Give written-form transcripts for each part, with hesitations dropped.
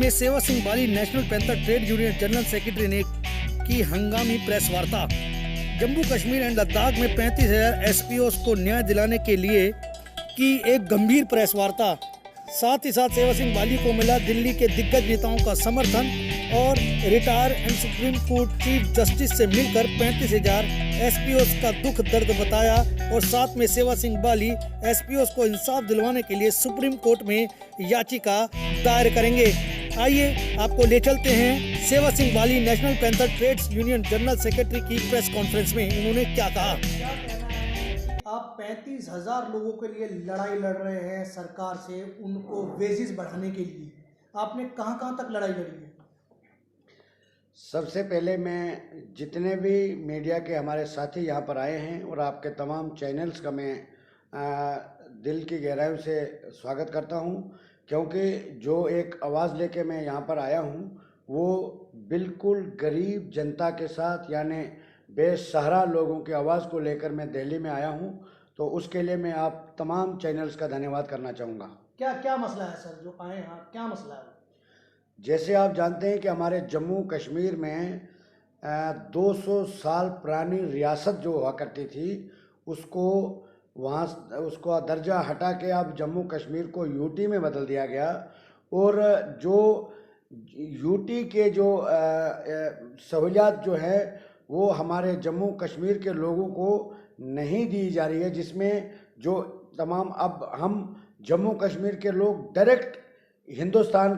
में Sewa Singh Bali national panther trade union general secretary ने की हंगामी प्रेस वार्ता। जम्मू कश्मीर एंड लद्दाख में 35,000 एसपीओ को न्याय दिलाने के लिए की एक गंभीर प्रेस वार्ता। साथ ही साथ सेवा सिंह बाली को मिला दिल्ली के दिग्गज नेताओं का समर्थन और retire and supreme court chief justice से मिलकर 35,000 एसपीओ का दुख दर्द बताया और साथ में सेवा सिंह बाली एसपीओ को इंसाफ दिलवाने के लिए सुप्रीम कोर्ट में याचिका दायर करेंगे। आइए आपको ले चलते हैं Sewa Singh Bali national panther trades union general secretary की प्रेस कॉन्फ्रेंस में। उन्होंने क्या कहा? आप 35,000 लोगों के लिए लड़ाई लड़ रहे हैं सरकार से, उनको वेजेस बढ़ाने के लिए। आपने कहां तक लड़ाई लड़ी है? सबसे पहले मैं जितने भी मीडिया के हमारे साथी यहाँ पर आए हैं और आपके तमाम चैनल्स का मैं दिल की गहराइयों से स्वागत करता हूँ, क्योंकि जो एक आवाज़ लेके मैं यहाँ पर आया हूँ वो बिल्कुल गरीब जनता के साथ यानी बेसहारा लोगों की आवाज़ को लेकर मैं दिल्ली में आया हूँ। तो उसके लिए मैं आप तमाम चैनल्स का धन्यवाद करना चाहूँगा। क्या मसला है सर जो आए हैं? क्या मसला है? जैसे आप जानते हैं कि हमारे जम्मू कश्मीर में 200 साल पुरानी रियासत जो हुआ करती थी उसको वहाँ उसका दर्जा हटा के अब जम्मू कश्मीर को यूटी में बदल दिया गया और जो यूटी के जो सहूलियात जो है वो हमारे जम्मू कश्मीर के लोगों को नहीं दी जा रही है, जिसमें जो तमाम अब हम जम्मू कश्मीर के लोग डायरेक्ट हिंदुस्तान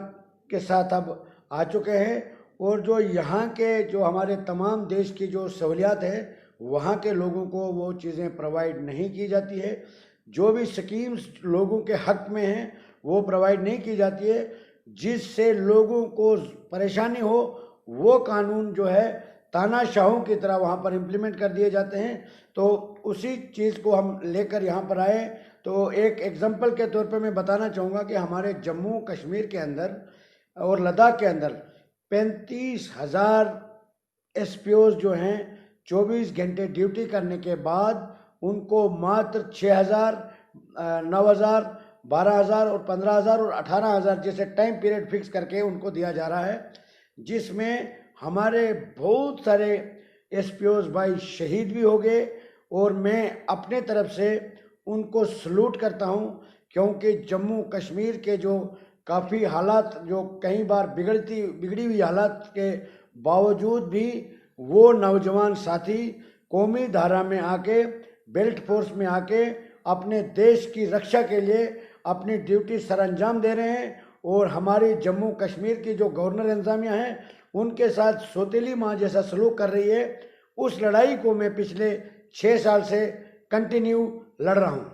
के साथ अब आ चुके हैं और जो यहाँ के जो हमारे तमाम देश की जो सहूलियात है वहाँ के लोगों को वो चीज़ें प्रोवाइड नहीं की जाती है। जो भी स्कीम्स लोगों के हक में हैं वो प्रोवाइड नहीं की जाती है, जिससे लोगों को परेशानी हो वो कानून जो है तानाशाहों की तरह वहाँ पर इम्प्लीमेंट कर दिए जाते हैं। तो उसी चीज़ को हम लेकर यहाँ पर आए। तो एक एग्जांपल के तौर पे मैं बताना चाहूँगा कि हमारे जम्मू कश्मीर के अंदर और लद्दाख के अंदर 35,000 एसपीओज जो हैं 24 घंटे ड्यूटी करने के बाद उनको मात्र 6,000, 9,000, 12,000 और 15,000 और 18,000 जैसे टाइम पीरियड फिक्स करके उनको दिया जा रहा है, जिसमें हमारे बहुत सारे एसपीओज भाई शहीद भी हो गए। और मैं अपने तरफ से उनको सलूट करता हूं, क्योंकि जम्मू कश्मीर के जो काफ़ी हालात जो कई बार बिगड़ी हुई हालात के बावजूद भी वो नौजवान साथी कौमी धारा में आके बेल्ट फोर्स में आके अपने देश की रक्षा के लिए अपनी ड्यूटी सरअंजाम दे रहे हैं। और हमारी जम्मू कश्मीर की जो गवर्नर इंतजामिया हैं उनके साथ सौतेली माँ जैसा सलूक कर रही है। उस लड़ाई को मैं पिछले 6 साल से कंटिन्यू लड़ रहा हूँ।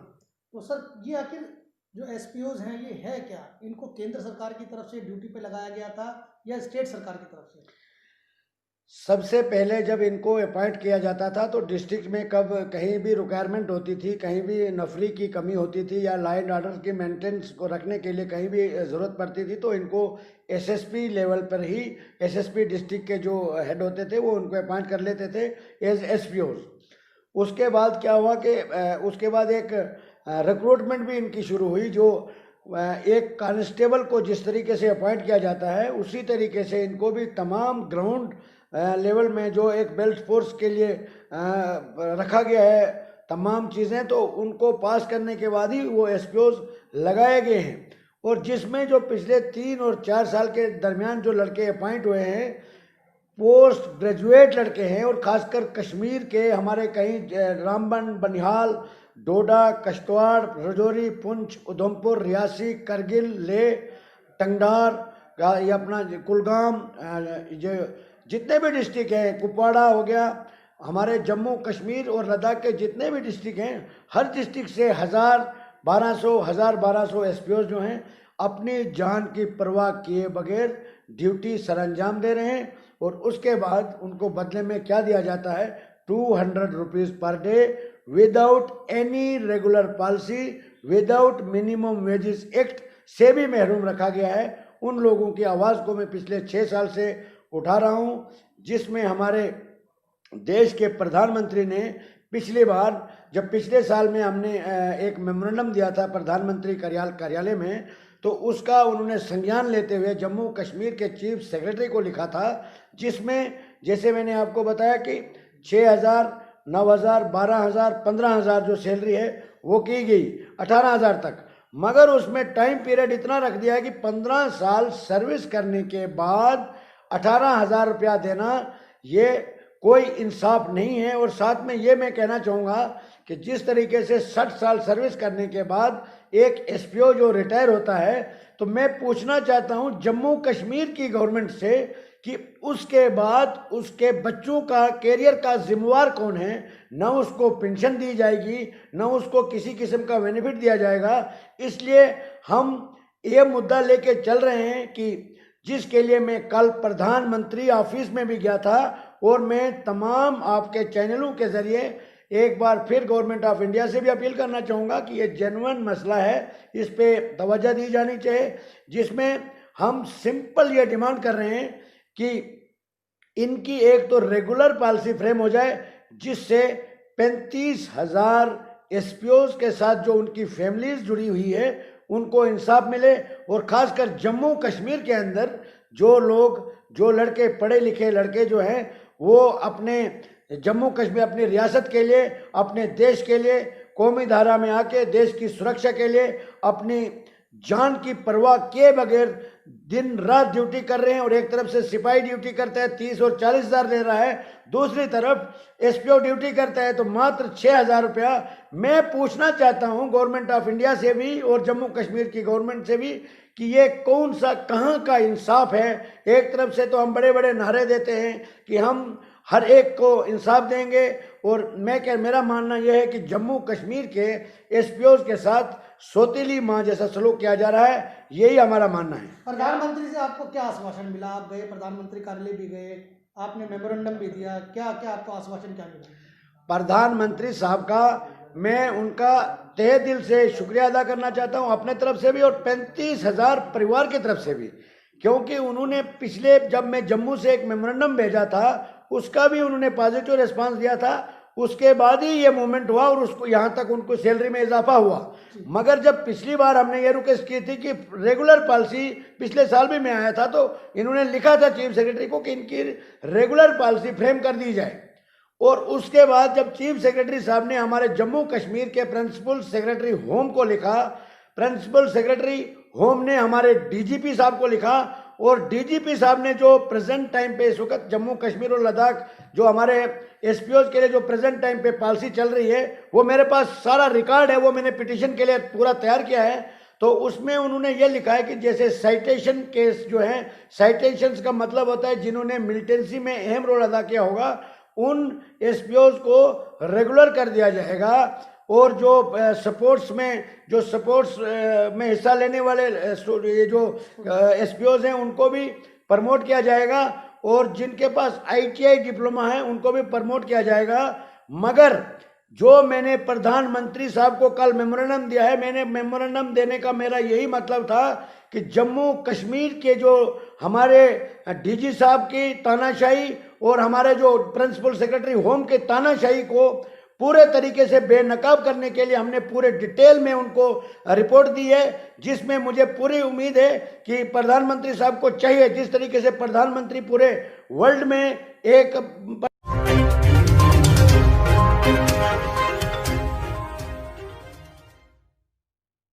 तो सर ये आखिर जो एसपीओज हैं ये है क्या? इनको केंद्र सरकार की तरफ से ड्यूटी पे लगाया गया था या स्टेट सरकार की तरफ से? सबसे पहले जब इनको अपॉइंट किया जाता था तो डिस्ट्रिक्ट में कब कहीं भी रिक्वायरमेंट होती थी, कहीं भी नफरी की कमी होती थी या लॉ एंड ऑर्डर की मेंटेनेंस को रखने के लिए कहीं भी ज़रूरत पड़ती थी तो इनको एसएसपी लेवल पर ही एसएसपी डिस्ट्रिक्ट के जो हेड होते थे वो उनको अपॉइंट कर लेते थे एज एसपीओज। उसके बाद क्या हुआ कि उसके बाद एक रिक्रूटमेंट भी इनकी शुरू हुई। जो एक कांस्टेबल को जिस तरीके से अपॉइंट किया जाता है उसी तरीके से इनको भी तमाम ग्राउंड लेवल में जो एक बेल्ट फोर्स के लिए रखा गया है तमाम चीज़ें, तो उनको पास करने के बाद ही वो एसपीओज लगाए गए हैं। और जिसमें जो पिछले 3 और 4 साल के दरमियान जो लड़के अपॉइंट हुए हैं पोस्ट ग्रेजुएट लड़के हैं और ख़ासकर कश्मीर के हमारे कहीं रामबन, बनिहाल, डोडा, किश्तवाड़, राजौरी, पुंछ, उधमपुर, रियासी, करगिल, लेह, टंगडार, ये अपना कुलगाम, जो जितने भी डिस्ट्रिक्ट हैं, कुपवाड़ा हो गया, हमारे जम्मू कश्मीर और लद्दाख के जितने भी डिस्ट्रिक्ट हैं हर डिस्ट्रिक्ट से 1,000-1,200 एसपीओ जो हैं अपनी जान की परवाह किए बगैर ड्यूटी सरअंजाम दे रहे हैं। और उसके बाद उनको बदले में क्या दिया जाता है? 200 rupees per day without any regular policy, without minimum wages act से भी महरूम रखा गया है। उन लोगों की आवाज़ को मैं पिछले 6 साल से उठा रहा हूँ, जिसमें हमारे देश के प्रधानमंत्री ने पिछली बार जब पिछले साल में हमने एक मेमोरेंडम दिया था प्रधानमंत्री कार्यालय में, तो उसका उन्होंने संज्ञान लेते हुए जम्मू कश्मीर के चीफ सेक्रेटरी को लिखा था, जिसमें जैसे मैंने आपको बताया कि 6,000, 9,000, 12,000, 15,000 जो सैलरी है वो की गई 18,000 तक, मगर उसमें टाइम पीरियड इतना रख दिया है कि 15 साल सर्विस करने के बाद 18,000 रुपया देना ये कोई इंसाफ नहीं है। और साथ में ये मैं कहना चाहूँगा कि जिस तरीके से 60 साल सर्विस करने के बाद एक एसपीओ जो रिटायर होता है, तो मैं पूछना चाहता हूँ जम्मू कश्मीर की गवर्नमेंट से कि उसके बाद उसके बच्चों का कैरियर का जिम्मेवार कौन है। न उसको पेंशन दी जाएगी, न उसको किसी किस्म का बेनिफिट दिया जाएगा। इसलिए हम ये मुद्दा लेके चल रहे हैं कि जिसके लिए मैं कल प्रधानमंत्री ऑफिस में भी गया था, और मैं तमाम आपके चैनलों के ज़रिए एक बार फिर गवर्नमेंट ऑफ इंडिया से भी अपील करना चाहूँगा कि ये जेन्युइन मसला है, इस पे तवज्जो दी जानी चाहिए, जिसमें हम सिंपल ये डिमांड कर रहे हैं कि इनकी एक तो रेगुलर पॉलिसी फ्रेम हो जाए, जिससे 35,000 एसपीओज के साथ जो उनकी फैमिलीज जुड़ी हुई है उनको इंसाफ मिले। और ख़ासकर जम्मू कश्मीर के अंदर जो लोग, जो लड़के, पढ़े लिखे लड़के जो हैं, वो अपने जम्मू कश्मीर, अपनी रियासत के लिए, अपने देश के लिए कौमी धारा में आके देश की सुरक्षा के लिए अपनी जान की परवाह किए बगैर दिन रात ड्यूटी कर रहे हैं। और एक तरफ से सिपाही ड्यूटी करता है 30 और 40 हज़ार ले रहा है, दूसरी तरफ एसपीओ ड्यूटी करता है तो मात्र 6,000 रुपया। मैं पूछना चाहता हूं गवर्नमेंट ऑफ इंडिया से भी और जम्मू कश्मीर की गवर्नमेंट से भी कि ये कौन सा, कहाँ का इंसाफ है। एक तरफ से तो हम बड़े बड़े नारे देते हैं कि हम हर एक को इंसाफ देंगे, और मेरा मानना यह है कि जम्मू कश्मीर के एसपीओज के साथ सौतीली माँ जैसा सलूक किया जा रहा है, यही हमारा मानना है। प्रधानमंत्री से आपको क्या आश्वासन मिला? आप गए, प्रधानमंत्री कार्यालय भी गए, आपने मेमोरेंडम भी दिया, क्या क्या आपको आश्वासन क्या मिला? प्रधानमंत्री साहब का मैं उनका तहे दिल से शुक्रिया अदा करना चाहता हूं, अपने तरफ से भी और 35,000 परिवार की तरफ से भी, क्योंकि उन्होंने पिछले, जब मैं जम्मू से एक मेमोरेंडम भेजा था, उसका भी उन्होंने पॉजिटिव रिस्पांस दिया था। उसके बाद ही ये मूवमेंट हुआ और उसको यहाँ तक उनको सैलरी में इजाफा हुआ। मगर जब पिछली बार हमने ये रिक्वेस्ट की थी कि रेगुलर पॉलिसी, पिछले साल भी मैं आया था तो इन्होंने लिखा था चीफ सेक्रेटरी को कि इनकी रेगुलर पॉलिसी फ्रेम कर दी जाए। और उसके बाद जब चीफ सेक्रेटरी साहब ने हमारे जम्मू कश्मीर के प्रिंसिपल सेक्रेटरी होम को लिखा, प्रिंसिपल सेक्रेटरी होम ने हमारे डीजीपी साहब को लिखा, और डीजीपी साहब ने जो प्रेजेंट टाइम पे इस वक्त जम्मू कश्मीर और लद्दाख जो हमारे एसपीओज के लिए जो प्रेजेंट टाइम पे पॉलिसी चल रही है, वो मेरे पास सारा रिकॉर्ड है, वो मैंने पिटीशन के लिए पूरा तैयार किया है। तो उसमें उन्होंने ये लिखा है कि जैसे साइटेशन केस जो है, साइटेशंस का मतलब होता है जिन्होंने मिलिटेंसी में अहम रोल अदा किया होगा, उन एसपीओज को रेगुलर कर दिया जाएगा। और जो स्पोर्ट्स में हिस्सा लेने वाले ये जो एसपीओज हैं उनको भी प्रमोट किया जाएगा, और जिनके पास आईटीआई डिप्लोमा है उनको भी प्रमोट किया जाएगा। मगर जो मैंने प्रधानमंत्री साहब को कल मेमोरेंडम दिया है, मैंने मेमोरेंडम देने का मेरा यही मतलब था कि जम्मू कश्मीर के जो हमारे डीजी साहब की तानाशाही और हमारे जो प्रिंसिपल सेक्रेटरी होम के तानाशाही को पूरे तरीके से बेनकाब करने के लिए हमने पूरे डिटेल में उनको रिपोर्ट दी है, जिसमें मुझे पूरी उम्मीद है कि प्रधानमंत्री साहब को चाहिए, जिस तरीके से प्रधानमंत्री पूरे वर्ल्ड में एक